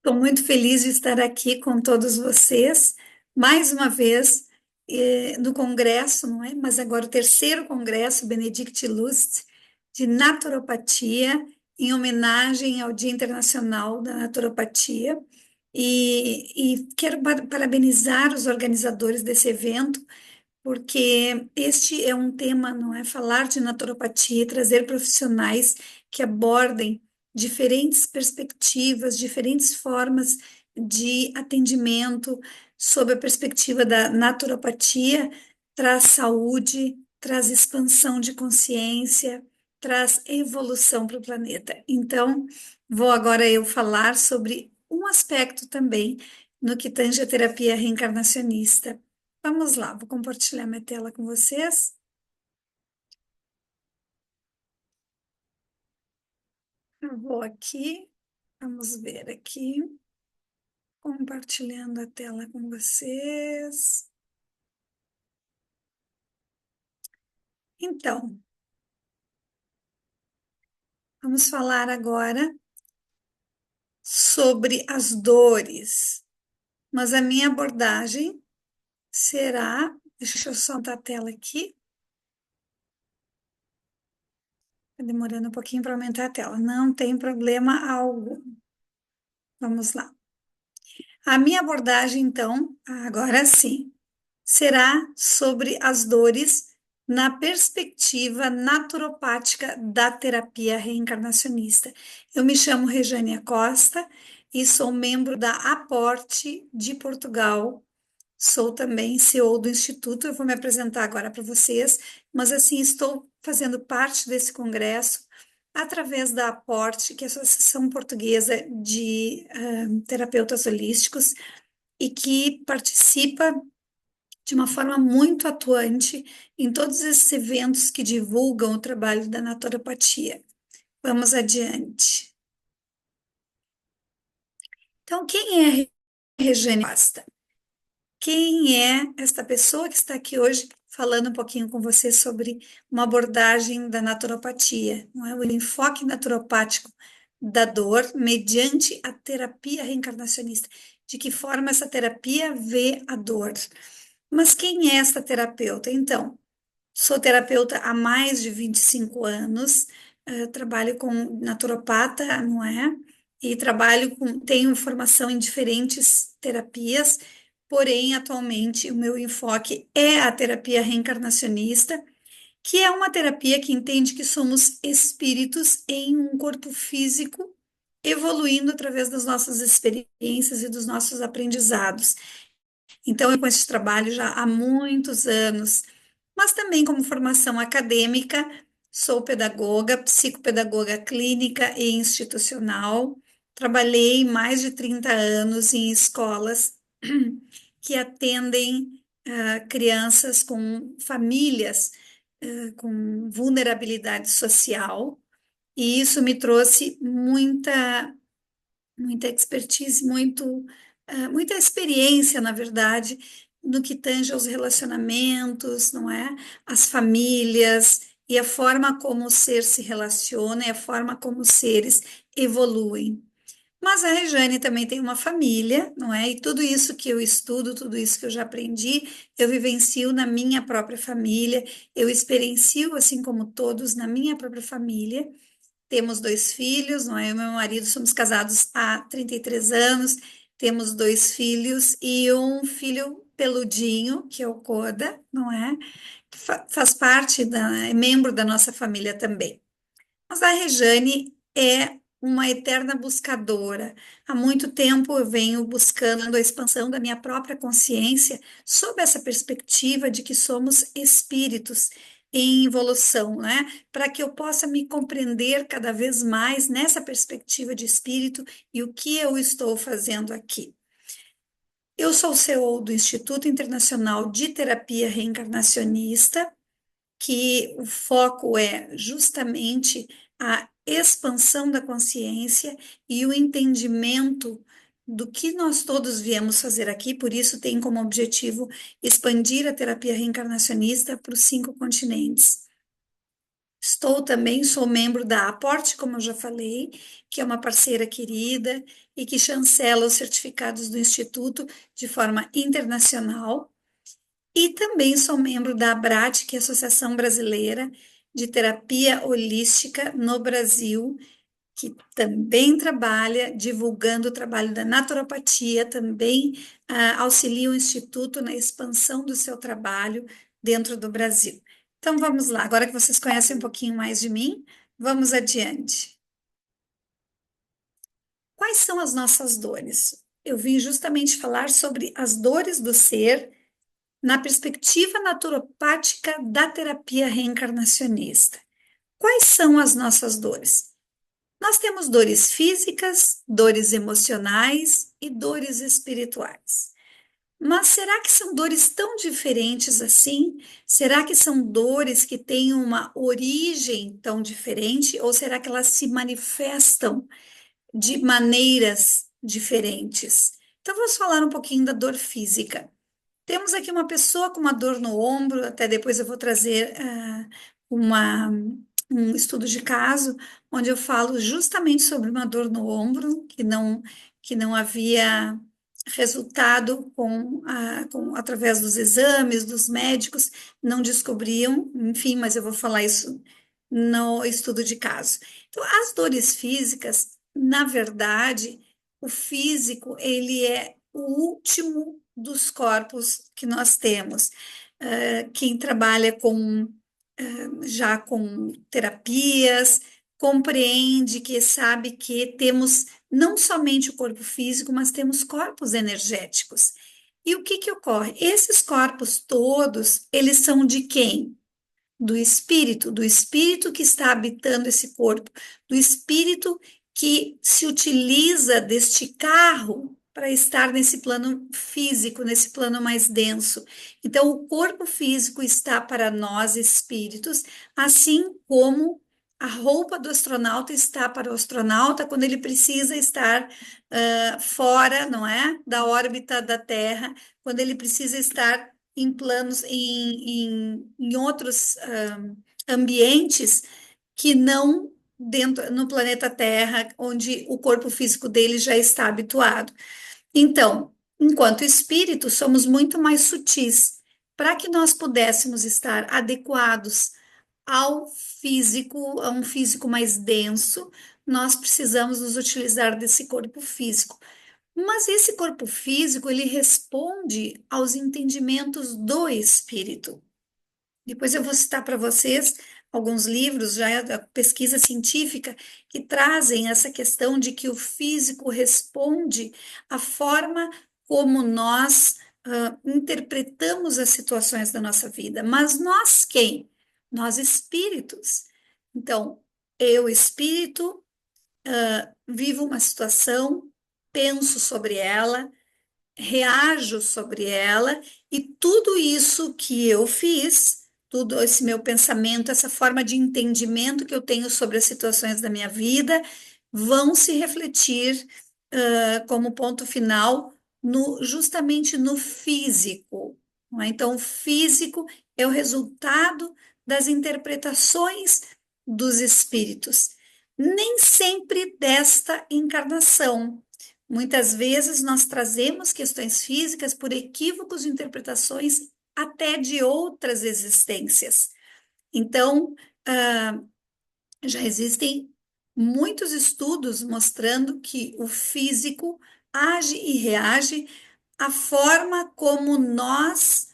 Estou muito feliz de estar aqui com todos vocês, mais uma vez, no Congresso, não é? Mas agora o terceiro Congresso Benedict Lust de Naturopatia, em homenagem ao Dia Internacional da Naturopatia. E quero parabenizar os organizadores desse evento, porque este é um tema, não é? Falar de naturopatia e trazer profissionais que abordem diferentes perspectivas, diferentes formas de atendimento sob a perspectiva da naturopatia, traz saúde, traz expansão de consciência, traz evolução para o planeta. Então, vou agora eu falar sobre um aspecto também no que tange a terapia reencarnacionista. Vamos lá, vou compartilhar minha tela com vocês. Eu vou aqui, vamos ver aqui, compartilhando a tela com vocês. Então, vamos falar agora sobre as dores, mas a minha abordagem será, deixa eu soltar a tela aqui, tá demorando um pouquinho para aumentar a tela, não tem problema algum. Vamos lá. A minha abordagem, então, agora sim, será sobre as dores na perspectiva naturopática da terapia reencarnacionista. Eu me chamo Rejânia Costa e sou membro da Aporte de Portugal. Sou também CEO do Instituto. Eu vou me apresentar agora para vocês, mas assim estou fazendo parte desse congresso através da Aporte, que é a Associação Portuguesa de Terapeutas Holísticos, e que participa de uma forma muito atuante em todos esses eventos que divulgam o trabalho da naturopatia. Vamos adiante. Então, quem é Regiane Costa? Quem é esta pessoa que está aqui hoje falando um pouquinho com você sobre uma abordagem da naturopatia, não é? O enfoque naturopático da dor mediante a terapia reencarnacionista. De que forma essa terapia vê a dor? Mas quem é esta terapeuta? Então, sou terapeuta há mais de 25 anos, trabalho com naturopata, não é? E tenho formação em diferentes terapias, porém, atualmente, o meu enfoque é a terapia reencarnacionista, que é uma terapia que entende que somos espíritos em um corpo físico, evoluindo através das nossas experiências e dos nossos aprendizados. Então, eu com esse trabalho já há muitos anos, mas também como formação acadêmica, sou pedagoga, psicopedagoga clínica e institucional. Trabalhei mais de 30 anos em escolas que atendem crianças com famílias com vulnerabilidade social, e isso me trouxe muita expertise, muita experiência, na verdade, no que tange aos relacionamentos, não é? As famílias e a forma como o ser se relaciona e a forma como os seres evoluem. Mas a Rejane também tem uma família, não é? E tudo isso que eu estudo, tudo isso que eu já aprendi, eu vivencio na minha própria família, eu experiencio, assim como todos, na minha própria família. Temos dois filhos, não é? Eu e meu marido somos casados há 33 anos, temos dois filhos e um filho peludinho, que é o Koda, não é? Que faz parte é membro da nossa família também. Mas a Rejane é uma eterna buscadora. Há muito tempo eu venho buscando a expansão da minha própria consciência sob essa perspectiva de que somos espíritos em evolução, né? Para que eu possa me compreender cada vez mais nessa perspectiva de espírito e o que eu estou fazendo aqui. Eu sou CEO do Instituto Internacional de Terapia Reencarnacionista, que o foco é justamente a expansão da consciência e o entendimento do que nós todos viemos fazer aqui, por isso tem como objetivo expandir a terapia reencarnacionista para os 5 continentes. Sou membro da Aporte, como eu já falei, que é uma parceira querida e que chancela os certificados do Instituto de forma internacional. E também sou membro da ABRAT, que é a Associação Brasileira de Terapia Holística no Brasil, que também trabalha divulgando o trabalho da naturopatia, também auxilia o Instituto na expansão do seu trabalho dentro do Brasil. Então vamos lá, agora que vocês conhecem um pouquinho mais de mim, vamos adiante. Quais são as nossas dores? Eu vim justamente falar sobre as dores do ser na perspectiva naturopática da terapia reencarnacionista. Quais são as nossas dores? Nós temos dores físicas, dores emocionais e dores espirituais. Mas será que são dores tão diferentes assim? Será que são dores que têm uma origem tão diferente? Ou será que elas se manifestam de maneiras diferentes? Então, vamos falar um pouquinho da dor física. Temos aqui uma pessoa com uma dor no ombro, até depois eu vou trazer uma, um estudo de caso, onde eu falo justamente sobre uma dor no ombro, que não havia resultado através dos exames, dos médicos, não descobriam, enfim, mas eu vou falar isso no estudo de caso. Então, as dores físicas, na verdade, o físico, ele é o último dos corpos que nós temos. Quem trabalha já com terapias compreende que sabe que temos não somente o corpo físico, mas temos corpos energéticos. E o que que ocorre? Esses corpos todos, eles são de quem? Do espírito que está habitando esse corpo, do espírito que se utiliza deste carro para estar nesse plano físico, nesse plano mais denso. Então, o corpo físico está para nós espíritos, assim como a roupa do astronauta está para o astronauta quando ele precisa estar fora, não é, da órbita da Terra, quando ele precisa estar em planos, em outros ambientes que não dentro no planeta Terra, onde o corpo físico dele já está habituado. Então, enquanto espírito, somos muito mais sutis. Para que nós pudéssemos estar adequados ao físico, a um físico mais denso, nós precisamos nos utilizar desse corpo físico. Mas esse corpo físico, ele responde aos entendimentos do espírito. Depois eu vou citar para vocês alguns livros já da pesquisa científica que trazem essa questão de que o físico responde à forma como nós interpretamos as situações da nossa vida. Mas nós quem? Nós espíritos. Então, eu, espírito, vivo uma situação, penso sobre ela, reajo sobre ela, e tudo isso que eu fiz, tudo esse meu pensamento, essa forma de entendimento que eu tenho sobre as situações da minha vida, vão se refletir como ponto final justamente no físico. Não é? Então, o físico é o resultado das interpretações dos espíritos, nem sempre desta encarnação. Muitas vezes nós trazemos questões físicas por equívocos de interpretações até de outras existências. Então, já existem muitos estudos mostrando que o físico age e reage à forma como nós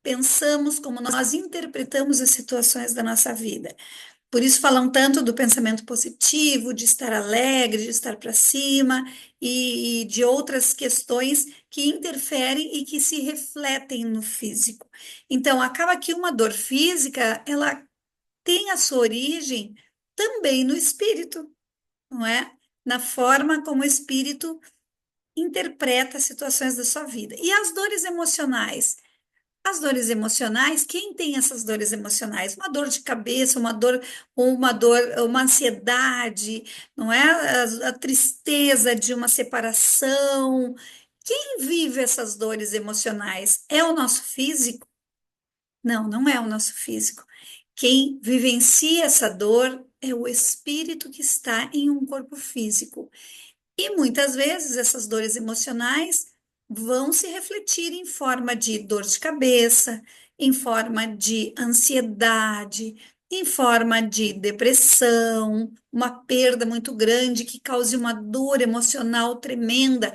pensamos, como nós interpretamos as situações da nossa vida. Por isso falam tanto do pensamento positivo, de estar alegre, de estar para cima e de outras questões que interferem e que se refletem no físico. Então, acaba que uma dor física, ela tem a sua origem também no espírito, não é? Na forma como o espírito interpreta as situações da sua vida. E as dores emocionais? As dores emocionais, quem tem essas dores emocionais? Uma dor de cabeça, uma ansiedade, não é? A tristeza de uma separação. Quem vive essas dores emocionais? É o nosso físico? Não, não é o nosso físico. Quem vivencia essa dor é o espírito que está em um corpo físico. E muitas vezes essas dores emocionais vão se refletir em forma de dor de cabeça, em forma de ansiedade, em forma de depressão, uma perda muito grande que cause uma dor emocional tremenda.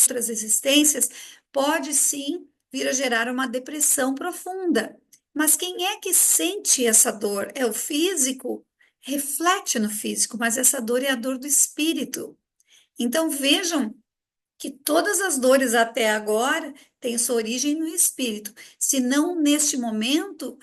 Outras existências pode sim vir a gerar uma depressão profunda. Mas quem é que sente essa dor? É o físico? Reflete no físico, mas essa dor é a dor do espírito. Então vejam que todas as dores até agora têm sua origem no espírito. Se não neste momento,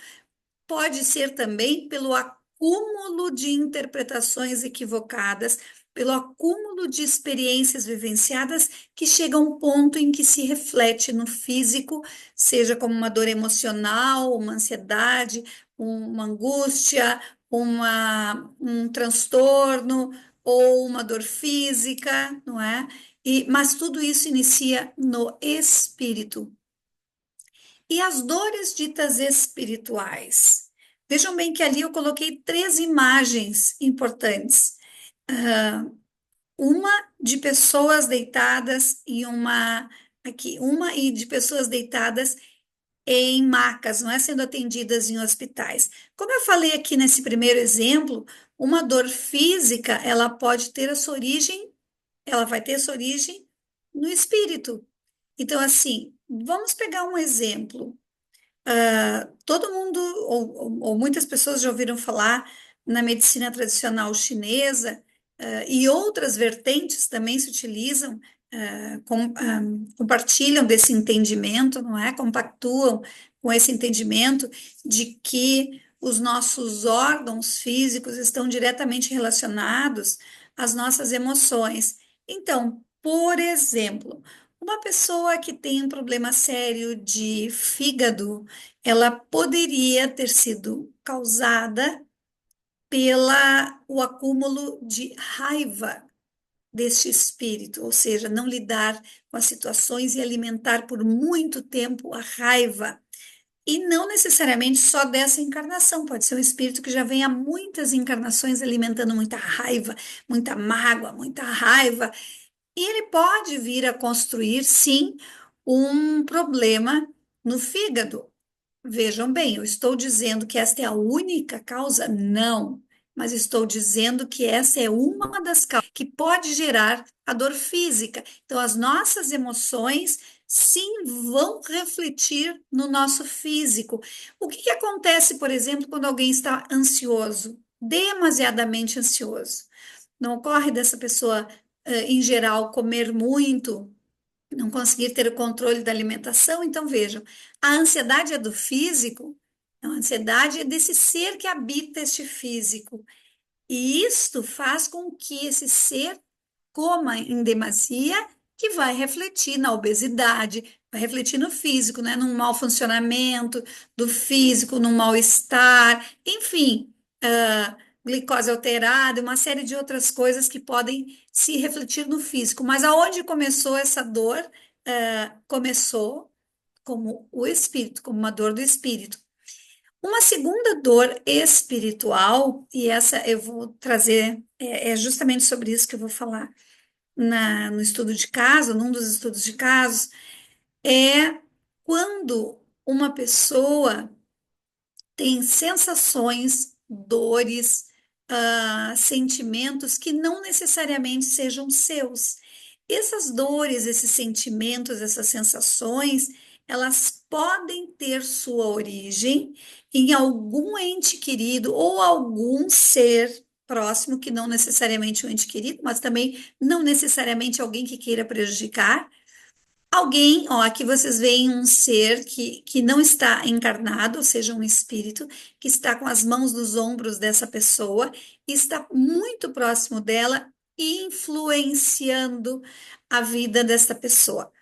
pode ser também pelo acúmulo de interpretações equivocadas, pelo acúmulo de experiências vivenciadas que chega a um ponto em que se reflete no físico, seja como uma dor emocional, uma ansiedade, uma angústia, um transtorno ou uma dor física, não é? Mas tudo isso inicia no espírito. E as dores ditas espirituais? Vejam bem que ali eu coloquei três imagens importantes. Uma de pessoas deitadas e uma aqui, uma e de pessoas deitadas em macas, não é sendo atendidas em hospitais. Como eu falei aqui nesse primeiro exemplo, uma dor física, ela pode ter a sua origem, ela vai ter a sua origem no espírito. Então, assim, vamos pegar um exemplo. Todo mundo, ou muitas pessoas já ouviram falar na medicina tradicional chinesa, e outras vertentes também se utilizam, compartilham desse entendimento, não é? Compactuam com esse entendimento de que os nossos órgãos físicos estão diretamente relacionados às nossas emoções. Então, por exemplo, uma pessoa que tem um problema sério de fígado, ela poderia ter sido causada pela o acúmulo de raiva deste espírito, ou seja, não lidar com as situações e alimentar por muito tempo a raiva. E não necessariamente só dessa encarnação, pode ser um espírito que já vem há muitas encarnações alimentando muita raiva, muita mágoa, muita raiva, e ele pode vir a construir, sim, um problema no fígado. Vejam bem, eu estou dizendo que esta é a única causa? Não, mas estou dizendo que essa é uma das causas que pode gerar a dor física. Então, as nossas emoções, sim, vão refletir no nosso físico. O que que acontece, por exemplo, quando alguém está ansioso, demasiadamente ansioso? Não ocorre dessa pessoa, em geral, comer muito, não conseguir ter o controle da alimentação. Então, vejam, a ansiedade é do físico, a ansiedade é desse ser que habita este físico. E isto faz com que esse ser coma em demasia, que vai refletir na obesidade, vai refletir no físico, né? Num mau funcionamento do físico, num mal-estar, enfim, glicose alterada, uma série de outras coisas que podem se refletir no físico. Mas aonde começou essa dor? Começou como o espírito, como uma dor do espírito. Uma segunda dor espiritual, e essa eu vou trazer, é justamente sobre isso que eu vou falar no estudo de caso, num dos estudos de casos, é quando uma pessoa tem sensações, dores, sentimentos que não necessariamente sejam seus. Essas dores, esses sentimentos, essas sensações, elas podem ter sua origem em algum ente querido ou algum ser próximo, que não necessariamente um ente querido, mas também não necessariamente alguém que queira prejudicar. Alguém, ó, aqui vocês veem um ser que não está encarnado, ou seja, um espírito, que está com as mãos nos ombros dessa pessoa e está muito próximo dela, influenciando a vida dessa pessoa.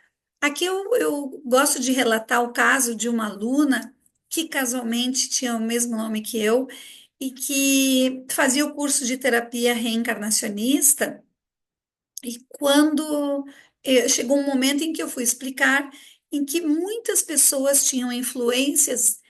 Aqui eu gosto de relatar o caso de uma aluna que casualmente tinha o mesmo nome que eu e que fazia o curso de terapia reencarnacionista. E quando chegou um momento em que eu fui explicar em que muitas pessoas tinham influências,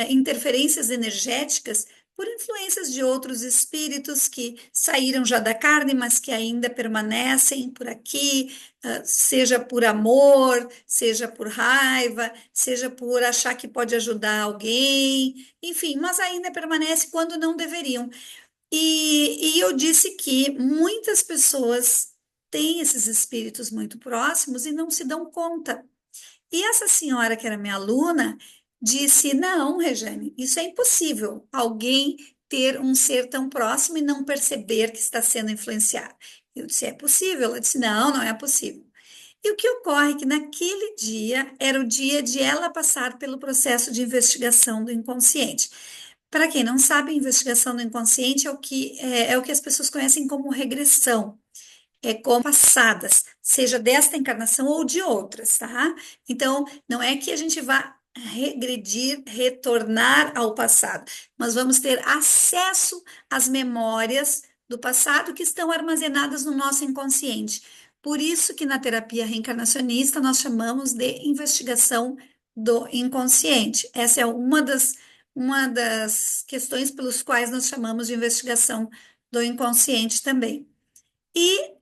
interferências energéticas por influências de outros espíritos que saíram já da carne, mas que ainda permanecem por aqui, seja por amor, seja por raiva, seja por achar que pode ajudar alguém, enfim, mas ainda permanece quando não deveriam. E eu disse que muitas pessoas têm esses espíritos muito próximos e não se dão conta. E essa senhora, que era minha aluna, disse: Não, Rejane, isso é impossível. Alguém ter um ser tão próximo e não perceber que está sendo influenciado. Eu disse: É possível. Ela disse: Não, não é possível. E o que ocorre é que naquele dia era o dia de ela passar pelo processo de investigação do inconsciente. Para quem não sabe, a investigação do inconsciente é o que as pessoas conhecem como regressão, como passadas, seja desta encarnação ou de outras, tá? Então, não é que a gente vá regredir, retornar ao passado, mas vamos ter acesso às memórias do passado que estão armazenadas no nosso inconsciente. Por isso que na terapia reencarnacionista nós chamamos de investigação do inconsciente. Essa é uma das questões pelos quais nós chamamos de investigação do inconsciente também. E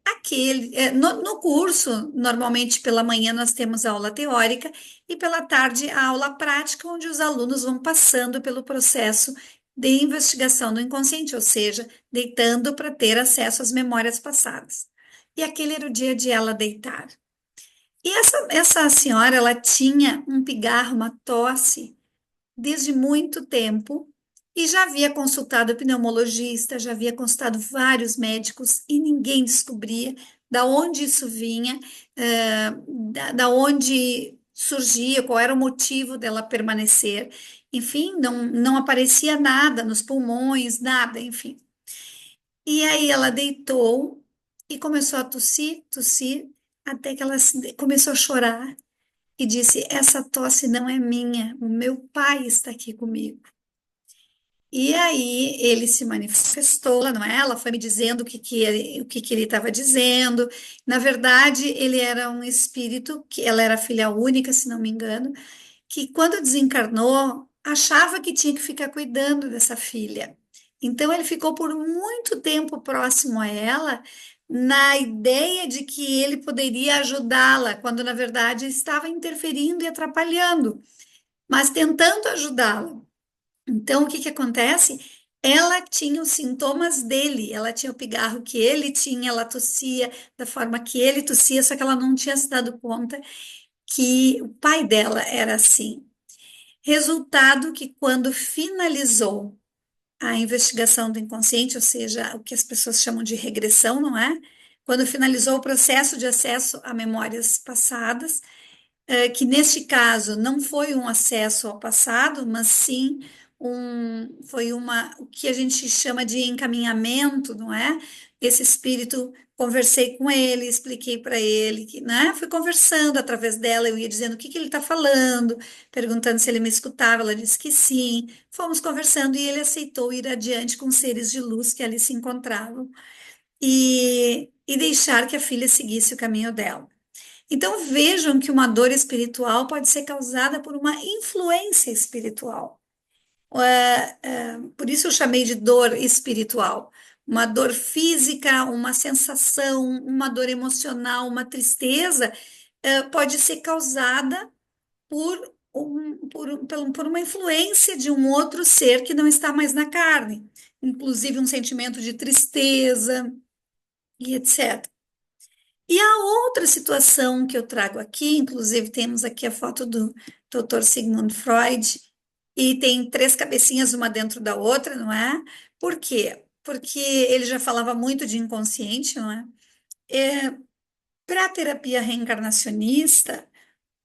no curso, normalmente pela manhã nós temos a aula teórica e pela tarde a aula prática, onde os alunos vão passando pelo processo de investigação do inconsciente, ou seja, deitando para ter acesso às memórias passadas. E aquele era o dia de ela deitar. E essa senhora, ela tinha um pigarro, uma tosse, desde muito tempo e já havia consultado o pneumologista, já havia consultado vários médicos e ninguém descobria da onde isso vinha, da onde surgia, qual era o motivo dela permanecer. Enfim, não aparecia nada nos pulmões, nada, enfim. E aí ela deitou e começou a tossir, tossir, até que ela começou a chorar e disse: Essa tosse não é minha, o meu pai está aqui comigo. E aí ele se manifestou, não é? Ela foi me dizendo o que ele estava dizendo. Na verdade, ele era um espírito, que ela era filha única, se não me engano, que quando desencarnou, achava que tinha que ficar cuidando dessa filha. Então ele ficou por muito tempo próximo a ela, na ideia de que ele poderia ajudá-la, quando na verdade estava interferindo e atrapalhando, mas tentando ajudá-la. Então, o que que acontece? Ela tinha os sintomas dele, ela tinha o pigarro que ele tinha, ela tossia da forma que ele tossia, só que ela não tinha se dado conta que o pai dela era assim. Resultado que quando finalizou a investigação do inconsciente, ou seja, o que as pessoas chamam de regressão, não é? Quando finalizou o processo de acesso a memórias passadas, que neste caso não foi um acesso ao passado, mas sim foi o que a gente chama de encaminhamento, não é? Esse espírito, conversei com ele, expliquei para ele, que, né? Fui conversando através dela, eu ia dizendo o que que ele está falando, perguntando se ele me escutava, ela disse que sim. Fomos conversando e ele aceitou ir adiante com os seres de luz que ali se encontravam e deixar que a filha seguisse o caminho dela. Então vejam que uma dor espiritual pode ser causada por uma influência espiritual. Por isso eu chamei de dor espiritual. Uma dor física, uma sensação, uma dor emocional, uma tristeza, pode ser causada por uma influência de um outro ser que não está mais na carne, inclusive um sentimento de tristeza e etc. E a outra situação que eu trago aqui, inclusive temos aqui a foto do Dr. Sigmund Freud, e tem três cabecinhas uma dentro da outra, não é? Por quê? Porque ele já falava muito de inconsciente, não é? Para a terapia reencarnacionista,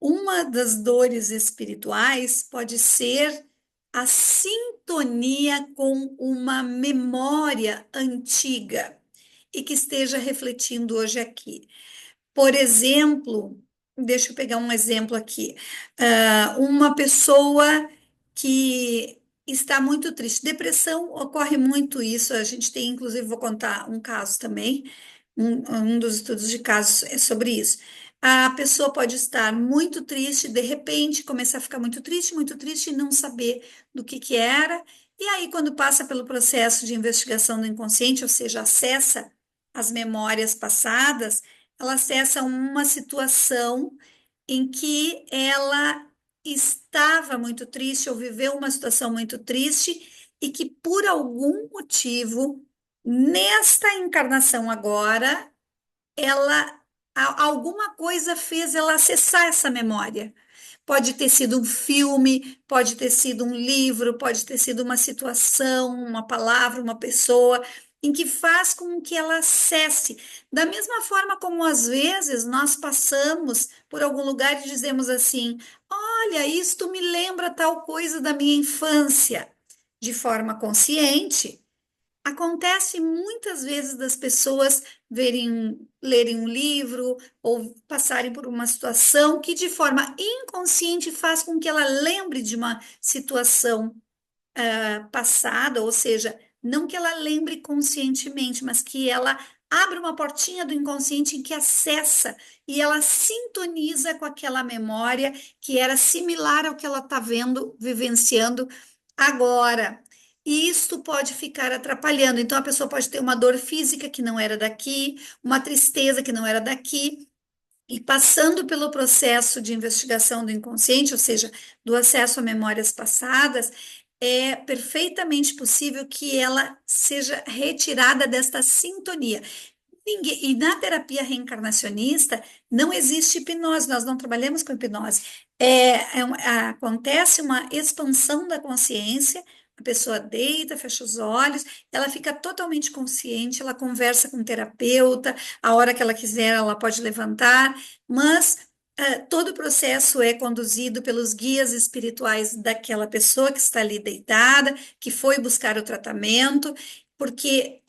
uma das dores espirituais pode ser a sintonia com uma memória antiga e que esteja refletindo hoje aqui. Por exemplo, deixa eu pegar um exemplo aqui. Uma pessoa que está muito triste. Depressão ocorre muito isso. A gente tem, inclusive, vou contar um caso também. Um dos estudos de casos é sobre isso. A pessoa pode estar muito triste, de repente começar a ficar muito triste e não saber do que era, E aí, quando passa pelo processo de investigação do inconsciente, ou seja, acessa as memórias passadas, ela acessa uma situação em que ela estava muito triste ou viveu uma situação muito triste e que, por algum motivo, nesta encarnação agora, ela alguma coisa fez ela acessar essa memória. Pode ter sido um filme, pode ter sido um livro, pode ter sido uma situação, uma palavra, uma pessoa, em que faz com que ela acesse. Da mesma forma como às vezes nós passamos por algum lugar e dizemos assim: olha, isto me lembra tal coisa da minha infância, de forma consciente. Acontece muitas vezes das pessoas lerem um livro ou passarem por uma situação que, de forma inconsciente, faz com que ela lembre de uma situação passada, ou seja, não que ela lembre conscientemente, mas que ela abre uma portinha do inconsciente em que acessa e ela sintoniza com aquela memória que era similar ao que ela está vendo, vivenciando agora. E isto pode ficar atrapalhando. Então, a pessoa pode ter uma dor física que não era daqui, uma tristeza que não era daqui, e passando pelo processo de investigação do inconsciente, ou seja, do acesso a memórias passadas, é perfeitamente possível que ela seja retirada desta sintonia. E na terapia reencarnacionista não existe hipnose, nós não trabalhamos com hipnose. Acontece uma expansão da consciência, a pessoa deita, fecha os olhos, ela fica totalmente consciente, ela conversa com o terapeuta, a hora que ela quiser, ela pode levantar, mas todo o processo é conduzido pelos guias espirituais daquela pessoa que está ali deitada, que foi buscar o tratamento, porque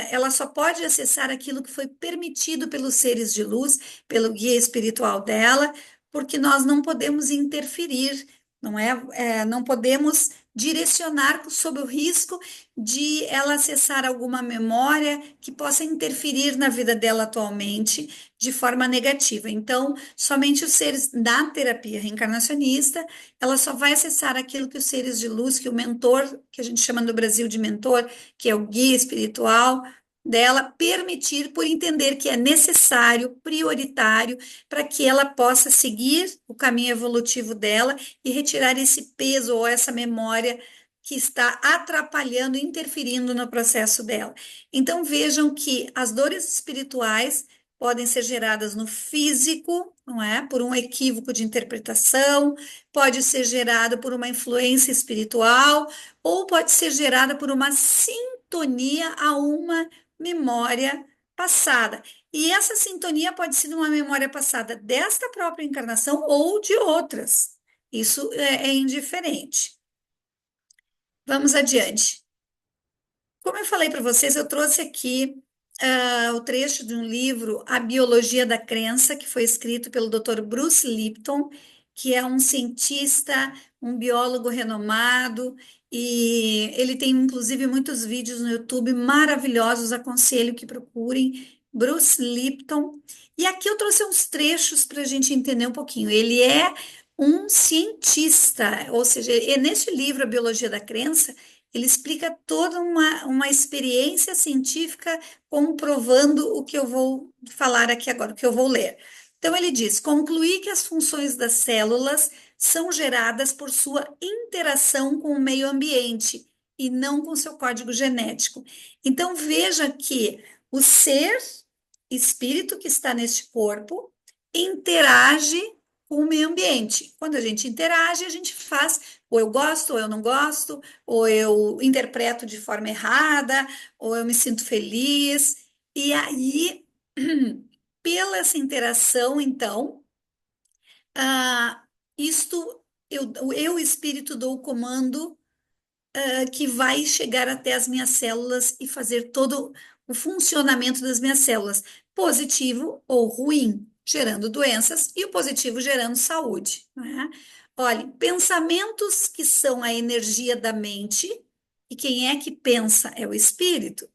ela só pode acessar aquilo que foi permitido pelos seres de luz, pelo guia espiritual dela, porque nós não podemos interferir, não é? Não podemos direcionar sob o risco de ela acessar alguma memória que possa interferir na vida dela atualmente de forma negativa. Então, somente os seres da terapia reencarnacionista, ela só vai acessar aquilo que os seres de luz, que o mentor, que a gente chama no Brasil de mentor, que é o guia espiritual dela, permitir por entender que é necessário, prioritário, para que ela possa seguir o caminho evolutivo dela e retirar esse peso ou essa memória que está atrapalhando, interferindo no processo dela. Então vejam que as dores espirituais podem ser geradas no físico, não é? Por um equívoco de interpretação, pode ser gerada por uma influência espiritual, ou pode ser gerada por uma sintonia a uma memória passada. E essa sintonia pode ser uma memória passada desta própria encarnação ou de outras. Isso é indiferente. Vamos adiante. Como eu falei para vocês, eu trouxe aqui o trecho de um livro, A Biologia da Crença, que foi escrito pelo Dr. Bruce Lipton, que é um cientista, um biólogo renomado, e ele tem inclusive muitos vídeos no YouTube maravilhosos, aconselho que procurem. Bruce Lipton. E aqui eu trouxe uns trechos para a gente entender um pouquinho. Ele é um cientista, ou seja, neste livro, A Biologia da Crença, ele explica toda uma experiência científica comprovando o que eu vou falar aqui agora, o que eu vou ler. Então, ele diz: concluir que as funções das células são geradas por sua interação com o meio ambiente e não com seu código genético. Então, veja que o ser espírito que está neste corpo interage com o meio ambiente. Quando a gente interage, a gente faz, ou eu gosto, ou eu não gosto, ou eu interpreto de forma errada, ou eu me sinto feliz. E aí, pela essa interação, então, ah, isto eu, espírito, dou o comando que vai chegar até as minhas células e fazer todo o funcionamento das minhas células, positivo ou ruim, gerando doenças, e o positivo gerando saúde. Né? Olha, pensamentos que são a energia da mente, e quem é que pensa é o espírito,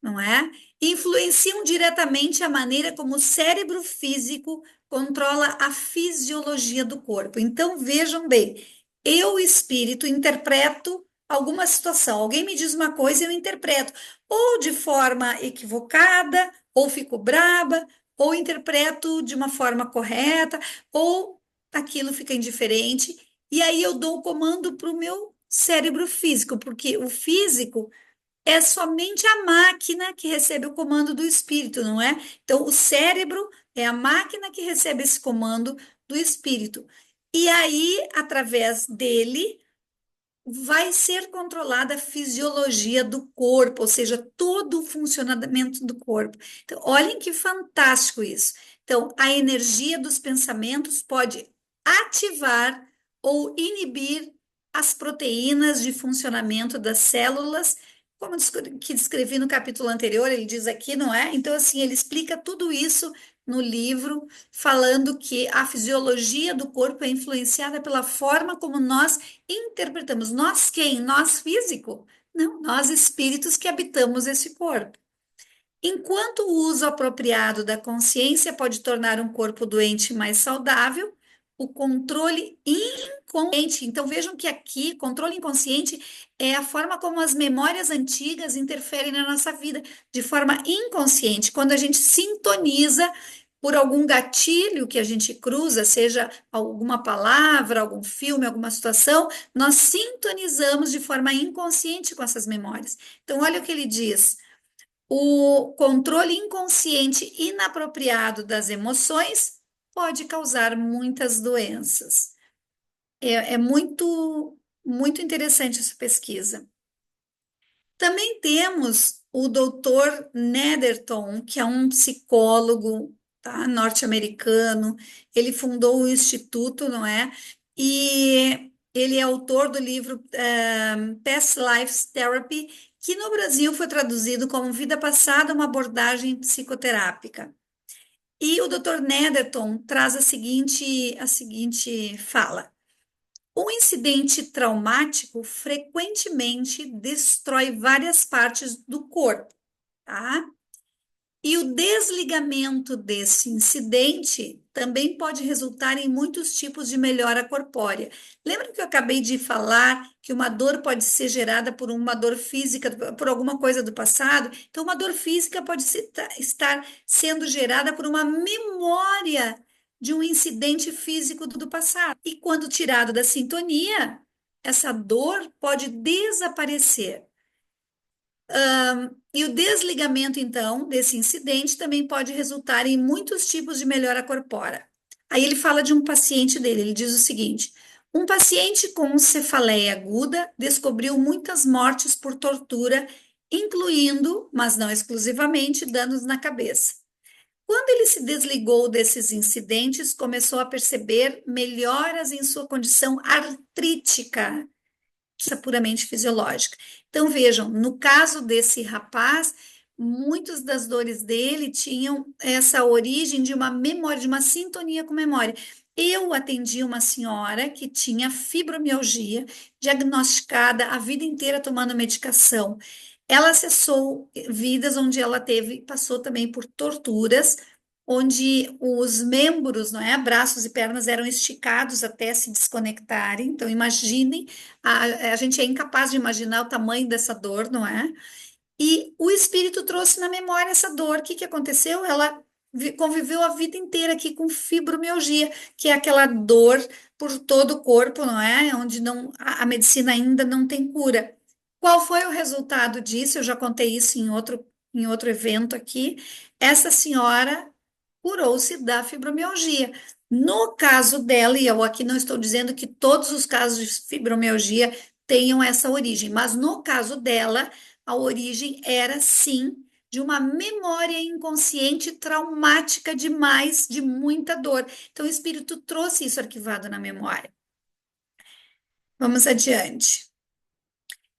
não é? Influenciam diretamente a maneira como o cérebro físico controla a fisiologia do corpo. Então, vejam bem, eu, espírito, interpreto alguma situação. Alguém me diz uma coisa e eu interpreto, ou de forma equivocada, ou fico braba, ou interpreto de uma forma correta, ou aquilo fica indiferente. E aí eu dou o comando para o meu cérebro físico, porque o físico é somente a máquina que recebe o comando do espírito, não é? Então, o cérebro é a máquina que recebe esse comando do espírito. E aí, através dele, vai ser controlada a fisiologia do corpo, ou seja, todo o funcionamento do corpo. Então, olhem que fantástico isso. Então, a energia dos pensamentos pode ativar ou inibir as proteínas de funcionamento das células, como que descrevi no capítulo anterior, ele diz aqui, não é? Então, assim, ele explica tudo isso no livro, falando que a fisiologia do corpo é influenciada pela forma como nós interpretamos. Nós quem? Nós físico? Não, nós espíritos que habitamos esse corpo. Enquanto o uso apropriado da consciência pode tornar um corpo doente mais saudável, o controle inconsciente. Então vejam que aqui, controle inconsciente é a forma como as memórias antigas interferem na nossa vida, de forma inconsciente, quando a gente sintoniza por algum gatilho que a gente cruza, seja alguma palavra, algum filme, alguma situação, nós sintonizamos de forma inconsciente com essas memórias. Então, olha o que ele diz: o controle inconsciente inapropriado das emoções pode causar muitas doenças. É muito interessante essa pesquisa. Também temos o doutor Netherton, que é um psicólogo, tá, norte-americano. Ele fundou o Instituto, não é? E ele é autor do livro Past Lives Therapy, que no Brasil foi traduzido como Vida Passada, uma abordagem psicoterápica. E o doutor Netherton traz a seguinte fala. Um incidente traumático frequentemente destrói várias partes do corpo, tá? E o desligamento desse incidente também pode resultar em muitos tipos de melhora corpórea. Lembra que eu acabei de falar que uma dor pode ser gerada por uma dor física, por alguma coisa do passado? Então, uma dor física pode estar sendo gerada por uma memória de um incidente físico do passado. E quando tirado da sintonia, essa dor pode desaparecer. E o desligamento, então, desse incidente também pode resultar em muitos tipos de melhora corpórea. Aí ele fala de um paciente dele, ele diz o seguinte: um paciente com cefaleia aguda descobriu muitas mortes por tortura, incluindo, mas não exclusivamente, danos na cabeça. Quando ele se desligou desses incidentes, começou a perceber melhoras em sua condição artrítica, isso é puramente fisiológica. Então, vejam, no caso desse rapaz, muitas das dores dele tinham essa origem de uma memória, de uma sintonia com memória. Eu atendi uma senhora que tinha fibromialgia, diagnosticada a vida inteira tomando medicação. Ela acessou vidas onde ela passou também por torturas, onde os membros, não é, braços e pernas eram esticados até se desconectarem. Então, imaginem, a gente é incapaz de imaginar o tamanho dessa dor, não é? E o espírito trouxe na memória essa dor. O que que aconteceu? Ela conviveu a vida inteira aqui com fibromialgia, que é aquela dor por todo o corpo, não é? Onde não, a medicina ainda não tem cura. Qual foi o resultado disso? Eu já contei isso em outro evento aqui. Essa senhora curou-se da fibromialgia. No caso dela, e eu aqui não estou dizendo que todos os casos de fibromialgia tenham essa origem, mas no caso dela, a origem era sim de uma memória inconsciente traumática demais, de muita dor. Então, o espírito trouxe isso arquivado na memória. Vamos adiante.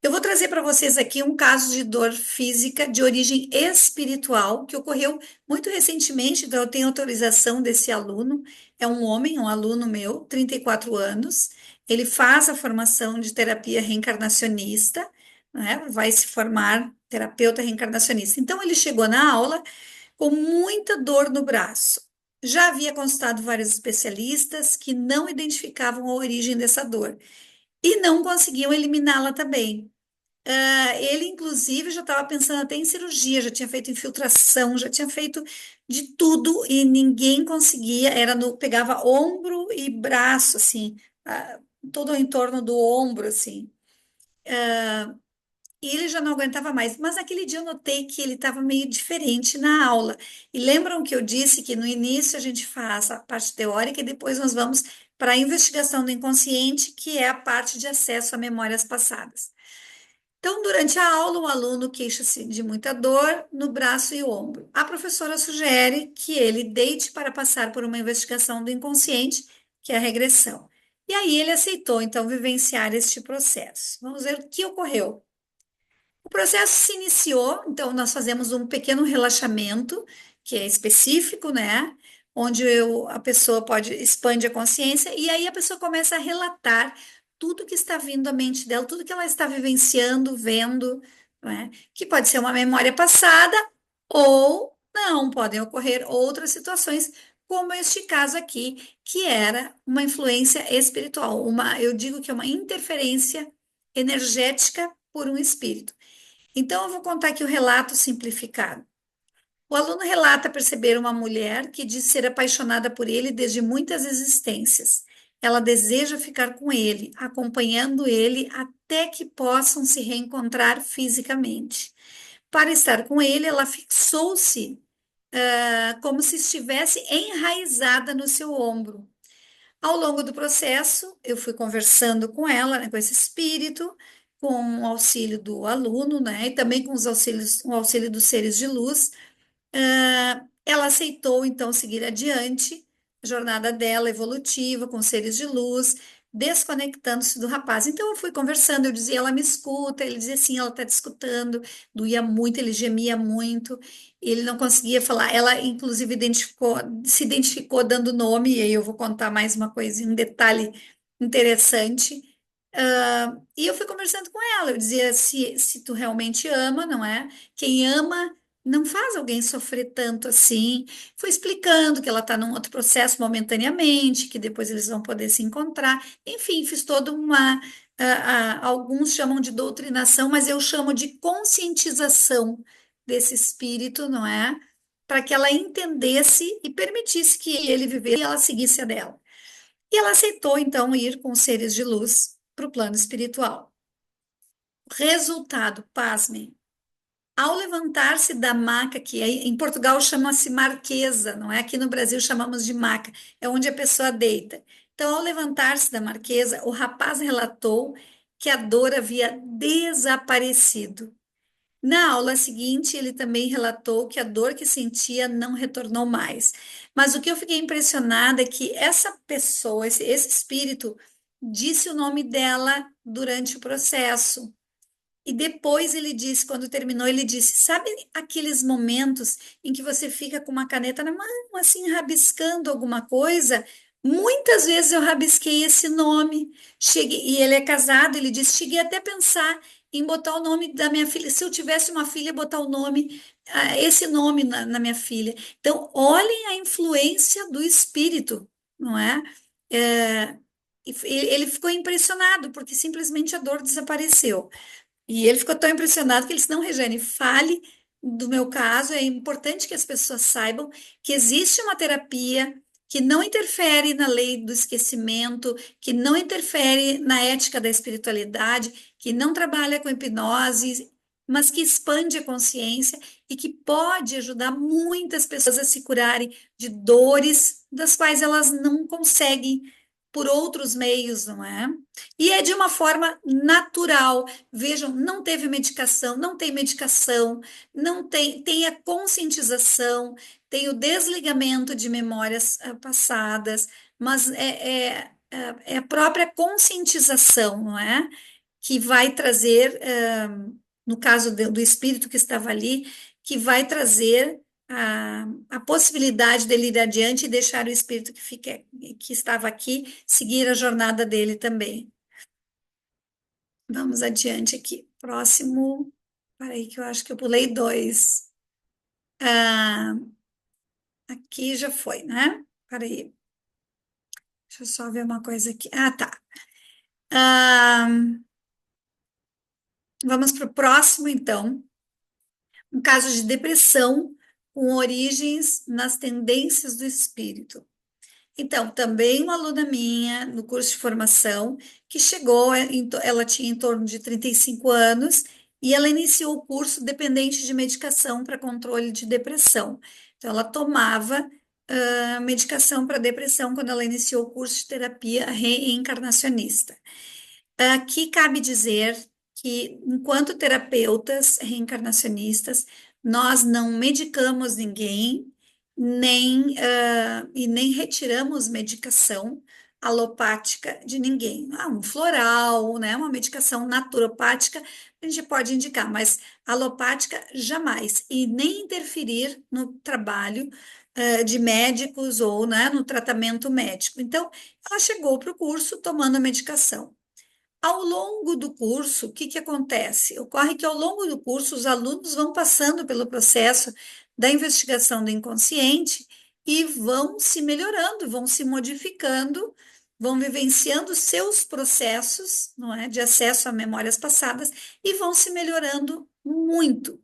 Eu vou trazer para vocês aqui um caso de dor física de origem espiritual que ocorreu muito recentemente, então eu tenho autorização desse aluno. É um homem, um aluno meu, 34 anos. Ele faz a formação de terapia reencarnacionista, né? Vai se formar terapeuta reencarnacionista. Então ele chegou na aula com muita dor no braço. Já havia consultado vários especialistas que não identificavam a origem dessa dor. e não conseguiam eliminá-la também. Ele, inclusive, já estava pensando até em cirurgia, já tinha feito infiltração, já tinha feito de tudo e ninguém conseguia. Pegava ombro e braço, assim, todo o entorno do ombro, assim. E ele já não aguentava mais. Mas naquele dia eu notei que ele estava meio diferente na aula. E lembram que eu disse que no início a gente faz a parte teórica e depois nós vamos para a investigação do inconsciente, que é a parte de acesso a memórias passadas. Então, durante a aula, o aluno queixa-se de muita dor no braço e ombro. A professora sugere que ele deite para passar por uma investigação do inconsciente, que é a regressão. E aí ele aceitou, então, vivenciar este processo. Vamos ver o que ocorreu. O processo se iniciou, então nós fazemos um pequeno relaxamento, que é específico, né? Onde a pessoa pode expande a consciência e aí a pessoa começa a relatar tudo que está vindo à mente dela, tudo que ela está vivenciando, vendo, não é? Que pode ser uma memória passada ou não, podem ocorrer outras situações, como este caso aqui, que era uma influência espiritual, eu digo que é uma interferência energética por um espírito. Então, eu vou contar aqui o relato simplificado. O aluno relata perceber uma mulher que diz ser apaixonada por ele desde muitas existências. Ela deseja ficar com ele, acompanhando ele até que possam se reencontrar fisicamente. Para estar com ele, ela fixou-se, como se estivesse enraizada no seu ombro. Ao longo do processo, eu fui conversando com ela, né, com esse espírito, com o auxílio do aluno, né, e também com o auxílio dos seres de luz. Ela aceitou, então, seguir adiante a jornada dela evolutiva com seres de luz, desconectando-se do rapaz. Então, eu fui conversando, eu dizia, ela me escuta, ele dizia sim, ela está te escutando, doía muito, ele gemia muito, ele não conseguia falar. Ela, inclusive, se identificou dando nome, e aí eu vou contar mais uma coisinha, um detalhe interessante. E eu fui conversando com ela, eu dizia, se tu realmente ama, não é? Quem ama não faz alguém sofrer tanto assim. Foi explicando que ela está num outro processo momentaneamente, que depois eles vão poder se encontrar. Enfim, fiz toda uma. Alguns chamam de doutrinação, mas eu chamo de conscientização desse espírito, não é? Para que ela entendesse e permitisse que ele vivesse e ela seguisse a dela. E ela aceitou, então, ir com os seres de luz para o plano espiritual. Resultado, pasmem. Ao levantar-se da maca, que em Portugal chama-se marquesa, não é? Aqui no Brasil chamamos de maca, é onde a pessoa deita. Então, ao levantar-se da marquesa, o rapaz relatou que a dor havia desaparecido. Na aula seguinte, ele também relatou que a dor que sentia não retornou mais. Mas o que eu fiquei impressionada é que essa pessoa, esse espírito, disse o nome dela durante o processo. E depois ele disse, quando terminou, ele disse: Sabe aqueles momentos em que você fica com uma caneta na mão, assim, rabiscando alguma coisa? Muitas vezes eu rabisquei esse nome. Cheguei, e ele é casado, ele disse: Cheguei até a pensar em botar o nome da minha filha. Se eu tivesse uma filha, botar o nome, esse nome na minha filha. Então, olhem a influência do espírito, não é? É, ele ficou impressionado, porque simplesmente a dor desapareceu. E ele ficou tão impressionado que ele disse: Não, Regiane, fale do meu caso. É importante que as pessoas saibam que existe uma terapia que não interfere na lei do esquecimento, que não interfere na ética da espiritualidade, que não trabalha com hipnose, mas que expande a consciência e que pode ajudar muitas pessoas a se curarem de dores das quais elas não conseguem por outros meios, não é? E é de uma forma natural. Vejam, não teve medicação, não tem medicação, não tem, tem a conscientização, tem o desligamento de memórias passadas, mas é a própria conscientização, não é? Que vai trazer, no caso do espírito que estava ali, que vai trazer a possibilidade dele ir adiante e deixar o espírito que estava aqui seguir a jornada dele também. Vamos adiante aqui. Próximo. Peraí, que eu acho que eu pulei dois. Ah, aqui já foi, né? Peraí. Deixa eu só ver uma coisa aqui. Ah, tá. Ah, vamos para o próximo, então. Um caso de depressão com origens nas tendências do espírito. Então, também uma aluna minha no curso de formação que chegou, ela tinha em torno de 35 anos e ela iniciou o curso dependente de medicação para controle de depressão. Então, ela tomava medicação para depressão quando ela iniciou o curso de terapia reencarnacionista. Aqui cabe dizer que, enquanto terapeutas reencarnacionistas, nós não medicamos ninguém, nem retiramos medicação alopática de ninguém. Um floral, né, uma medicação naturopática, a gente pode indicar, mas alopática jamais, e nem interferir no trabalho, de médicos ou, né, no tratamento médico. Então, ela chegou para o curso tomando a medicação. Ao longo do curso, o que que acontece? Ocorre que ao longo do curso os alunos vão passando pelo processo da investigação do inconsciente e vão se melhorando, vão se modificando, vão vivenciando seus processos, não é, de acesso a memórias passadas e vão se melhorando muito.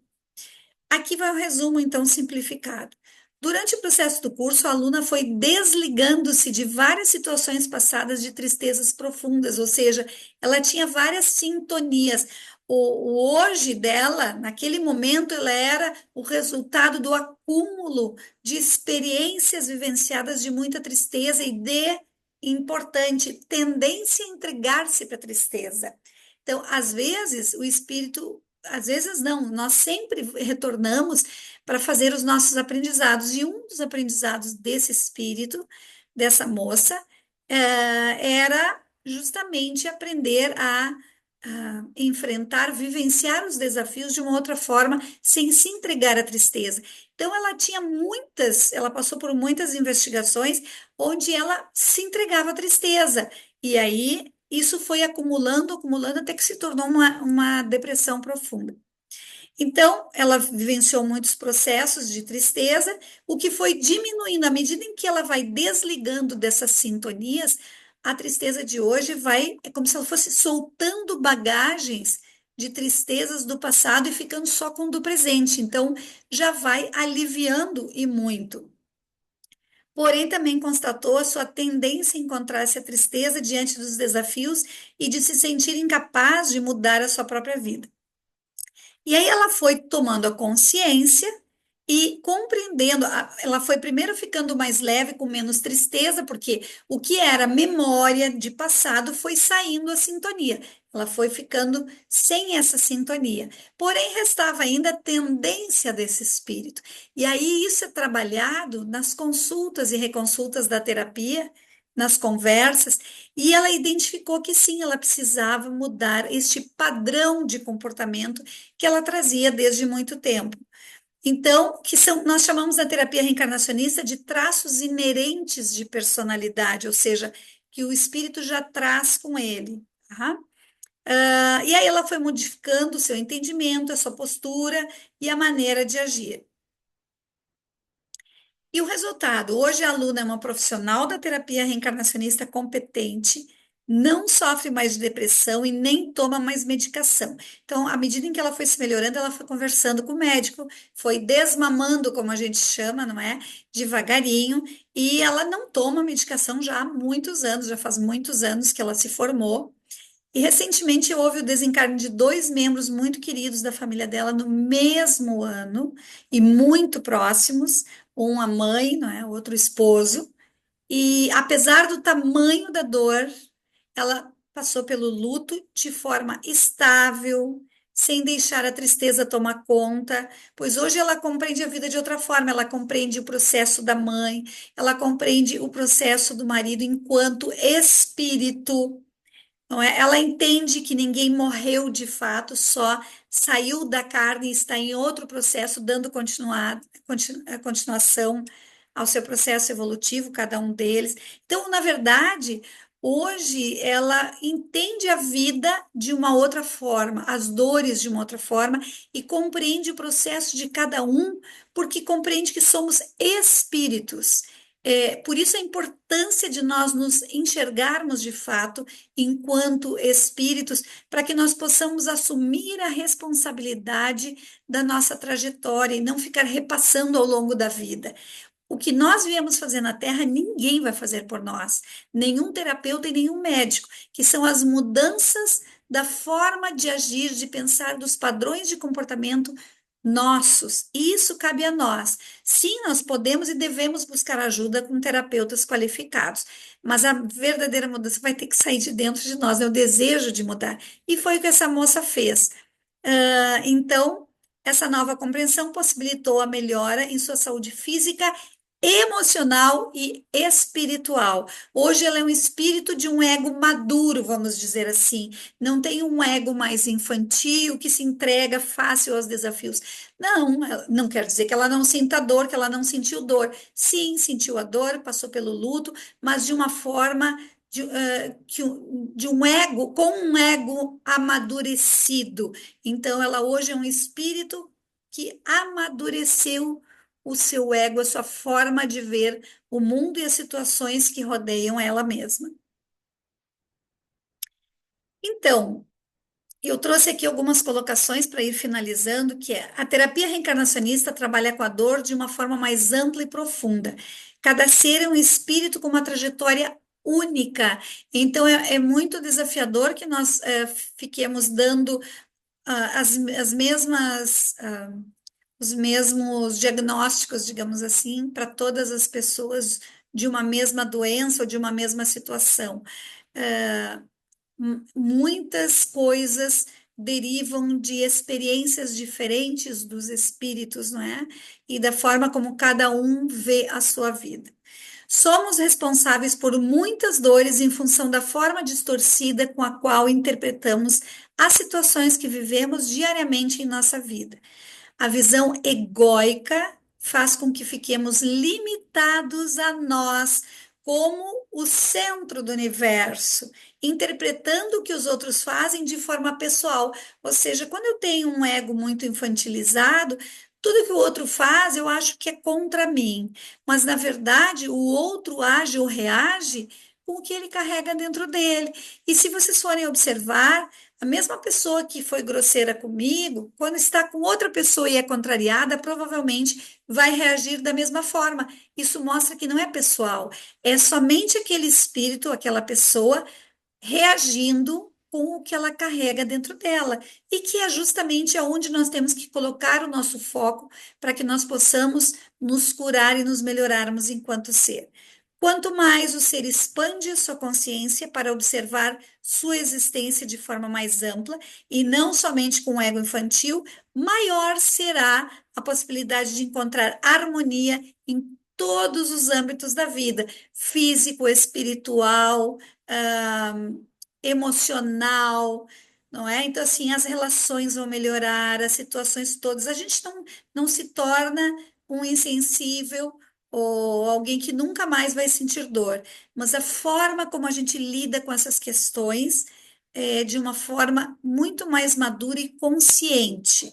Aqui vai o resumo, então, simplificado. Durante o processo do curso, a aluna foi desligando-se de várias situações passadas de tristezas profundas, ou seja, ela tinha várias sintonias. O hoje dela, naquele momento, ela era o resultado do acúmulo de experiências vivenciadas de muita tristeza e de, importante, tendência a entregar-se para a tristeza. Então, às vezes, o espírito às vezes não, nós sempre retornamos para fazer os nossos aprendizados. E um dos aprendizados desse espírito, dessa moça, era justamente aprender a enfrentar, vivenciar os desafios de uma outra forma, sem se entregar à tristeza. Então, ela passou por muitas investigações onde ela se entregava à tristeza. E aí isso foi acumulando, acumulando, até que se tornou uma depressão profunda. Então, ela vivenciou muitos processos de tristeza, o que foi diminuindo, à medida em que ela vai desligando dessas sintonias, a tristeza de hoje é como se ela fosse soltando bagagens de tristezas do passado e ficando só com o do presente. Então, já vai aliviando e muito. Porém, também constatou a sua tendência a encontrar-se a tristeza diante dos desafios e de se sentir incapaz de mudar a sua própria vida. E aí ela foi tomando a consciência e compreendendo, ela foi primeiro ficando mais leve, com menos tristeza, porque o que era memória de passado foi saindo a sintonia. Ela foi ficando sem essa sintonia. Porém, restava ainda a tendência desse espírito. E aí isso é trabalhado nas consultas e reconsultas da terapia, nas conversas, e ela identificou que sim, ela precisava mudar este padrão de comportamento que ela trazia desde muito tempo. Então, nós chamamos na terapia reencarnacionista de traços inerentes de personalidade, ou seja, que o espírito já traz com ele. Tá? E aí ela foi modificando o seu entendimento, a sua postura e a maneira de agir. E o resultado? Hoje a aluna é uma profissional da terapia reencarnacionista competente, não sofre mais de depressão e nem toma mais medicação. Então, à medida em que ela foi se melhorando, ela foi conversando com o médico, foi desmamando, como a gente chama, não é? Devagarinho, e ela não toma medicação já há muitos anos, já faz muitos anos que ela se formou. E recentemente houve o desencarne de dois membros muito queridos da família dela no mesmo ano e muito próximos, um a mãe, não é, outro o esposo. E apesar do tamanho da dor, ela passou pelo luto de forma estável, sem deixar a tristeza tomar conta, pois hoje ela compreende a vida de outra forma, ela compreende o processo da mãe, ela compreende o processo do marido enquanto espírito, não é? Ela entende que ninguém morreu de fato, só saiu da carne e está em outro processo, dando continuação ao seu processo evolutivo, cada um deles. Então, na verdade, hoje ela entende a vida de uma outra forma, as dores de uma outra forma, e compreende o processo de cada um, porque compreende que somos espíritos. Por isso a importância de nós nos enxergarmos de fato enquanto espíritos, para que nós possamos assumir a responsabilidade da nossa trajetória e não ficar repassando ao longo da vida. O que nós viemos fazer na Terra, ninguém vai fazer por nós, nenhum terapeuta e nenhum médico, que são as mudanças da forma de agir, de pensar, dos padrões de comportamento nossos. E isso cabe a nós. Sim, nós podemos e devemos buscar ajuda com terapeutas qualificados, mas a verdadeira mudança vai ter que sair de dentro de nós, é o desejo de mudar. E foi o que essa moça fez. Então, essa nova compreensão possibilitou a melhora em sua saúde física, emocional e espiritual. Hoje ela é um espírito de um ego maduro, vamos dizer assim. Não tem um ego mais infantil que se entrega fácil aos desafios. Não, não quer dizer que ela não sinta dor, que ela não sentiu dor. Sim, sentiu a dor, passou pelo luto, mas de uma forma de um ego, com um ego amadurecido. Então, ela hoje é um espírito que amadureceu o seu ego, a sua forma de ver o mundo e as situações que rodeiam ela mesma. Então, eu trouxe aqui algumas colocações para ir finalizando, que é a terapia reencarnacionista trabalha com a dor de uma forma mais ampla e profunda. Cada ser é um espírito com uma trajetória única. Então, é muito desafiador que nós fiquemos dando as mesmas, os mesmos diagnósticos, digamos assim, para todas as pessoas de uma mesma doença ou de uma mesma situação. Ah, Muitas coisas derivam de experiências diferentes dos espíritos, não é? E da forma como cada um vê a sua vida. Somos responsáveis por muitas dores em função da forma distorcida com a qual interpretamos as situações que vivemos diariamente em nossa vida. A visão egóica faz com que fiquemos limitados a nós como o centro do universo, interpretando o que os outros fazem de forma pessoal. Ou seja, quando eu tenho um ego muito infantilizado, tudo que o outro faz eu acho que é contra mim, mas na verdade o outro age ou reage com o que ele carrega dentro dele. E se vocês forem observar, a mesma pessoa que foi grosseira comigo, quando está com outra pessoa e é contrariada, provavelmente vai reagir da mesma forma. Isso mostra que não é pessoal, é somente aquele espírito, aquela pessoa reagindo com o que ela carrega dentro dela, e que é justamente aonde nós temos que colocar o nosso foco para que nós possamos nos curar e nos melhorarmos enquanto ser. Quanto mais o ser expande a sua consciência para observar sua existência de forma mais ampla e não somente com o ego infantil, maior será a possibilidade de encontrar harmonia em todos os âmbitos da vida, físico, espiritual, ah, emocional, não é? Então, assim, as relações vão melhorar, as situações todas. A gente não se torna um insensível ou alguém que nunca mais vai sentir dor, mas a forma como a gente lida com essas questões é de uma forma muito mais madura e consciente.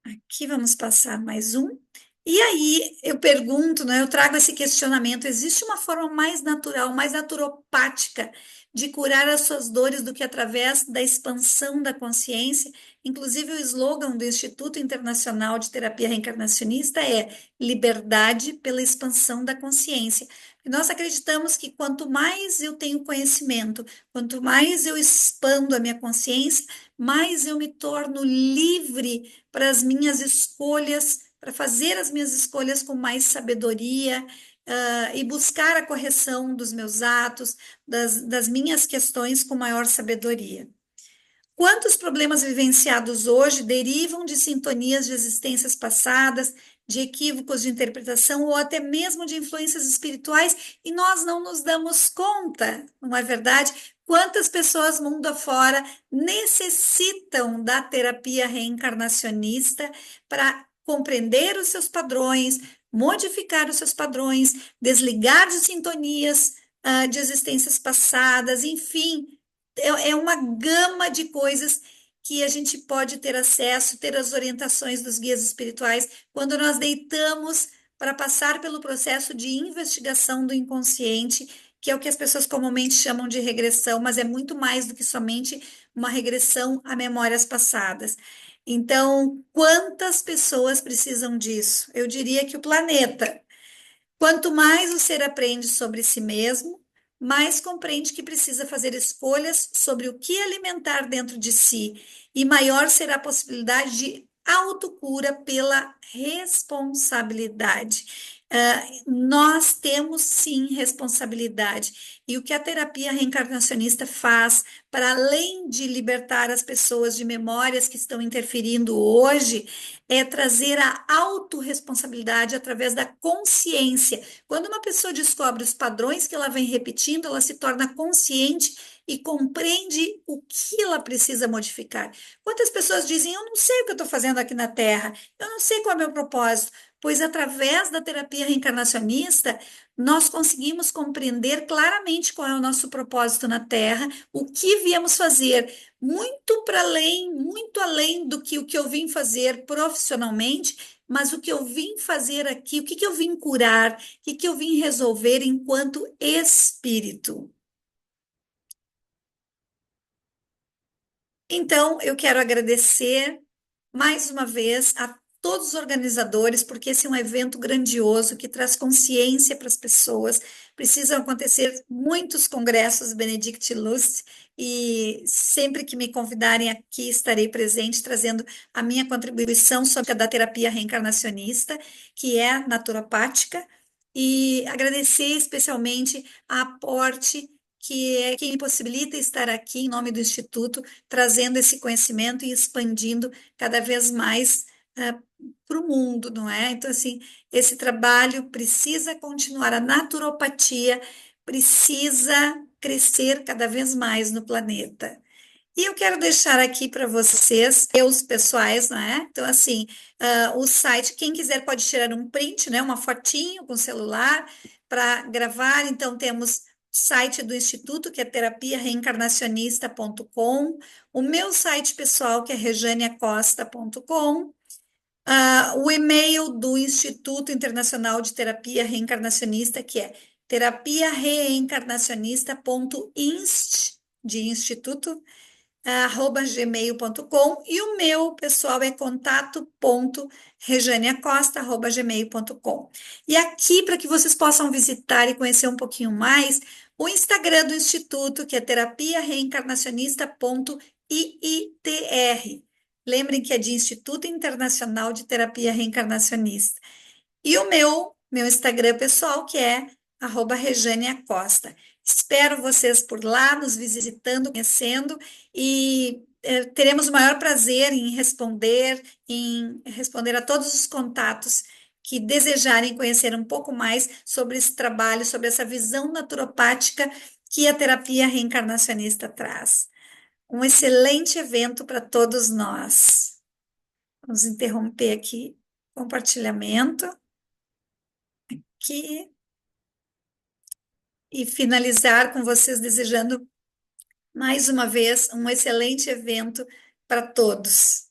Aqui vamos passar mais um. E aí eu pergunto, né, eu trago esse questionamento: existe uma forma mais natural, mais naturopática de curar as suas dores do que através da expansão da consciência? Inclusive, o slogan do Instituto Internacional de Terapia Reencarnacionista é liberdade pela expansão da consciência. E nós acreditamos que quanto mais eu tenho conhecimento, quanto mais eu expando a minha consciência, mais eu me torno livre para as minhas escolhas, para fazer as minhas escolhas com mais sabedoria, e buscar a correção dos meus atos, das minhas questões com maior sabedoria. Quantos problemas vivenciados hoje derivam de sintonias de existências passadas, de equívocos de interpretação ou até mesmo de influências espirituais e nós não nos damos conta, não é verdade? Quantas pessoas mundo afora necessitam da terapia reencarnacionista para compreender os seus padrões, modificar os seus padrões, desligar de sintonias, de existências passadas, enfim, é uma gama de coisas que a gente pode ter acesso, ter as orientações dos guias espirituais quando nós deitamos para passar pelo processo de investigação do inconsciente, que é o que as pessoas comumente chamam de regressão, mas é muito mais do que somente uma regressão a memórias passadas. Então, quantas pessoas precisam disso? Eu diria que o planeta. Quanto mais o ser aprende sobre si mesmo, mais compreende que precisa fazer escolhas sobre o que alimentar dentro de si, e maior será a possibilidade de autocura pela responsabilidade. Nós temos sim responsabilidade, e o que a terapia reencarnacionista faz, para além de libertar as pessoas de memórias que estão interferindo hoje, é trazer a autorresponsabilidade através da consciência. Quando uma pessoa descobre os padrões que ela vem repetindo, ela se torna consciente e compreende o que ela precisa modificar. Quantas pessoas dizem: Eu não sei o que eu estou fazendo aqui na Terra, eu não sei qual é o meu propósito. Pois através da terapia reencarnacionista, nós conseguimos compreender claramente qual é o nosso propósito na Terra, o que viemos fazer, muito além do que o que eu vim fazer profissionalmente, mas o que eu vim fazer aqui, o que que eu vim curar, o que que eu vim resolver enquanto espírito. Então, eu quero agradecer mais uma vez a todos os organizadores, porque esse é um evento grandioso que traz consciência para as pessoas. Precisam acontecer muitos congressos Benedict Lust, e sempre que me convidarem aqui, estarei presente trazendo a minha contribuição sobre a da terapia reencarnacionista, que é naturopática, e agradecer especialmente a aporte que é quem me possibilita estar aqui em nome do Instituto, trazendo esse conhecimento e expandindo cada vez mais para o mundo, não é? Então, assim, esse trabalho precisa continuar, a naturopatia precisa crescer cada vez mais no planeta. E eu quero deixar aqui para vocês, os pessoais, não é? Então, assim, o site, quem quiser pode tirar um print, né? Uma fotinho com celular para gravar. Então, temos o site do Instituto, que é terapiareencarnacionista.com, o meu site pessoal, que é rejaniacosta.com, o e-mail do Instituto Internacional de Terapia Reencarnacionista, que é terapiareencarnacionista.inst, de instituto, @gmail.com, e o meu pessoal é contato.rejaniacosta@gmail.com. E aqui, para que vocês possam visitar e conhecer um pouquinho mais, o Instagram do Instituto, que é terapiareencarnacionista.iitr. Lembrem que é de Instituto Internacional de Terapia Reencarnacionista. E o meu Instagram pessoal, que é @rejaniacosta. Espero vocês por lá, nos visitando, conhecendo, e teremos o maior prazer em responder a todos os contatos que desejarem conhecer um pouco mais sobre esse trabalho, sobre essa visão naturopática que a terapia reencarnacionista traz. Um excelente evento para todos nós. Vamos interromper aqui o compartilhamento aqui e finalizar com vocês desejando mais uma vez um excelente evento para todos.